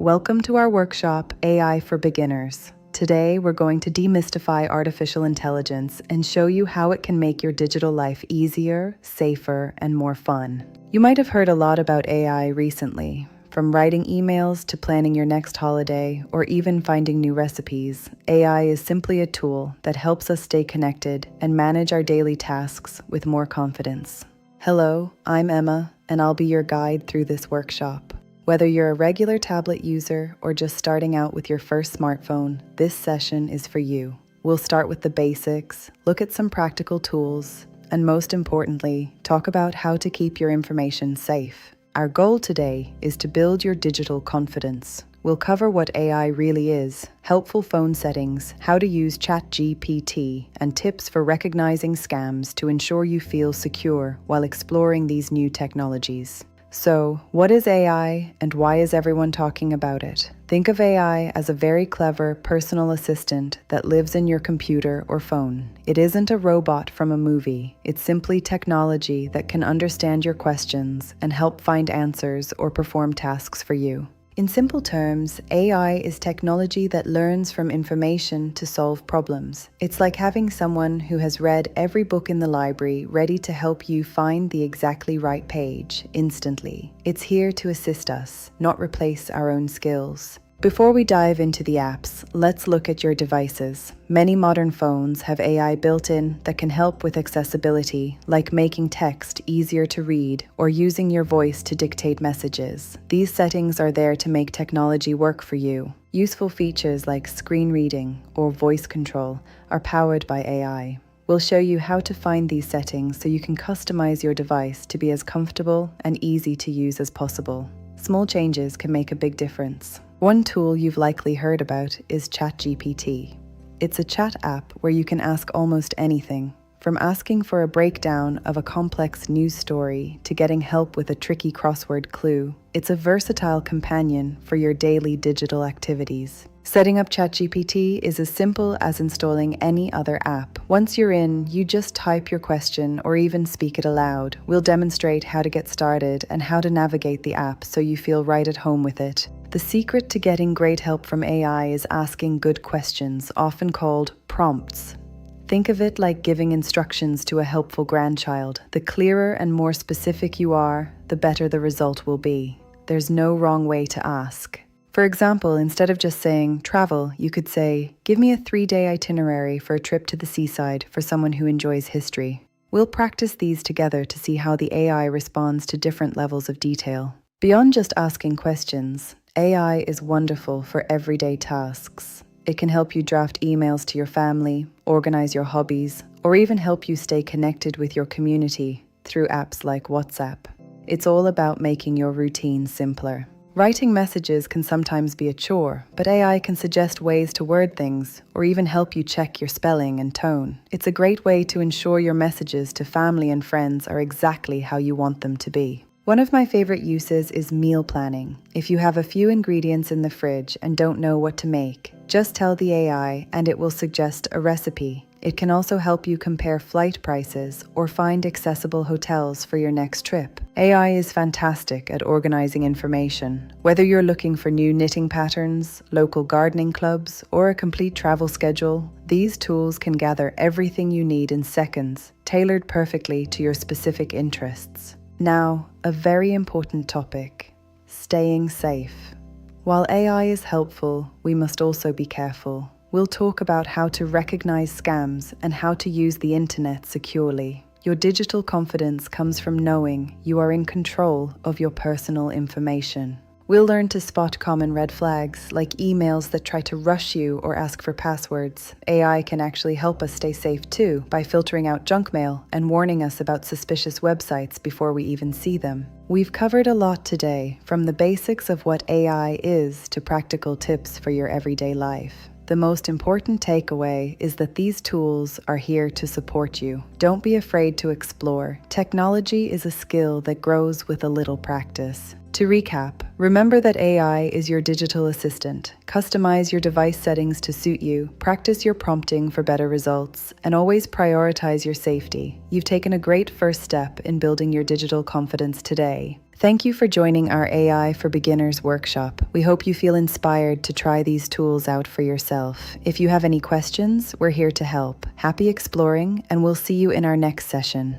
Welcome to our workshop, AI for Beginners. Today, we're going to demystify artificial intelligence and show you how it can make your digital life easier, safer, and more fun. You might have heard a lot about AI recently. From writing emails to planning your next holiday, or even finding new recipes, AI is simply a tool that helps us stay connected and manage our daily tasks with more confidence. Hello, I'm Emma, and I'll be your guide through this workshop. Whether you're a regular tablet user or just starting out with your first smartphone, this session is for you. We'll start with the basics, look at some practical tools, and most importantly, talk about how to keep your information safe. Our goal today is to build your digital confidence. We'll cover what AI really is, helpful phone settings, how to use ChatGPT, and tips for recognizing scams to ensure you feel secure while exploring these new technologies. So, what is AI and why is everyone talking about it? Think of AI as a very clever personal assistant that lives in your computer or phone. It isn't a robot from a movie. It's simply technology that can understand your questions and help find answers or perform tasks for you. In simple terms, AI is technology that learns from information to solve problems. It's like having someone who has read every book in the library ready to help you find the exactly right page instantly. It's here to assist us, not replace our own skills. Before we dive into the apps, let's look at your devices. Many modern phones have AI built in that can help with accessibility, like making text easier to read or using your voice to dictate messages. These settings are there to make technology work for you. Useful features like screen reading or voice control are powered by AI. We'll show you how to find these settings so you can customize your device to be as comfortable and easy to use as possible. Small changes can make a big difference. One tool you've likely heard about is ChatGPT. It's a chat app where you can ask almost anything, from asking for a breakdown of a complex news story to getting help with a tricky crossword clue. It's a versatile companion for your daily digital activities. Setting up ChatGPT is as simple as installing any other app. Once you're in, you just type your question or even speak it aloud. We'll demonstrate how to get started and how to navigate the app so you feel right at home with it. The secret to getting great help from AI is asking good questions, often called prompts. Think of it like giving instructions to a helpful grandchild. The clearer and more specific you are, the better the result will be. There's no wrong way to ask. For example, instead of just saying travel, you could say, give me a 3-day itinerary for a trip to the seaside for someone who enjoys history. We'll practice these together to see how the AI responds to different levels of detail. Beyond just asking questions, AI is wonderful for everyday tasks. It can help you draft emails to your family, organize your hobbies, or even help you stay connected with your community through apps like WhatsApp. It's all about making your routine simpler. Writing messages can sometimes be a chore, but AI can suggest ways to word things or even help you check your spelling and tone. It's a great way to ensure your messages to family and friends are exactly how you want them to be. One of my favorite uses is meal planning. If you have a few ingredients in the fridge and don't know what to make, just tell the AI and it will suggest a recipe. It can also help you compare flight prices or find accessible hotels for your next trip. AI is fantastic at organizing information. Whether you're looking for new knitting patterns, local gardening clubs, or a complete travel schedule, these tools can gather everything you need in seconds, tailored perfectly to your specific interests. Now, a very important topic: staying safe. While AI is helpful, we must also be careful. We'll talk about how to recognize scams and how to use the internet securely. Your digital confidence comes from knowing you are in control of your personal information. We'll learn to spot common red flags, like emails that try to rush you or ask for passwords. AI can actually help us stay safe too, by filtering out junk mail and warning us about suspicious websites before we even see them. We've covered a lot today, from the basics of what AI is to practical tips for your everyday life. The most important takeaway is that these tools are here to support you. Don't be afraid to explore. Technology is a skill that grows with a little practice. To recap, remember that AI is your digital assistant. Customize your device settings to suit you, practice your prompting for better results, and always prioritize your safety. You've taken a great first step in building your digital confidence today. Thank you for joining our AI for Beginners workshop. We hope you feel inspired to try these tools out for yourself. If you have any questions, we're here to help. Happy exploring, and we'll see you in our next session.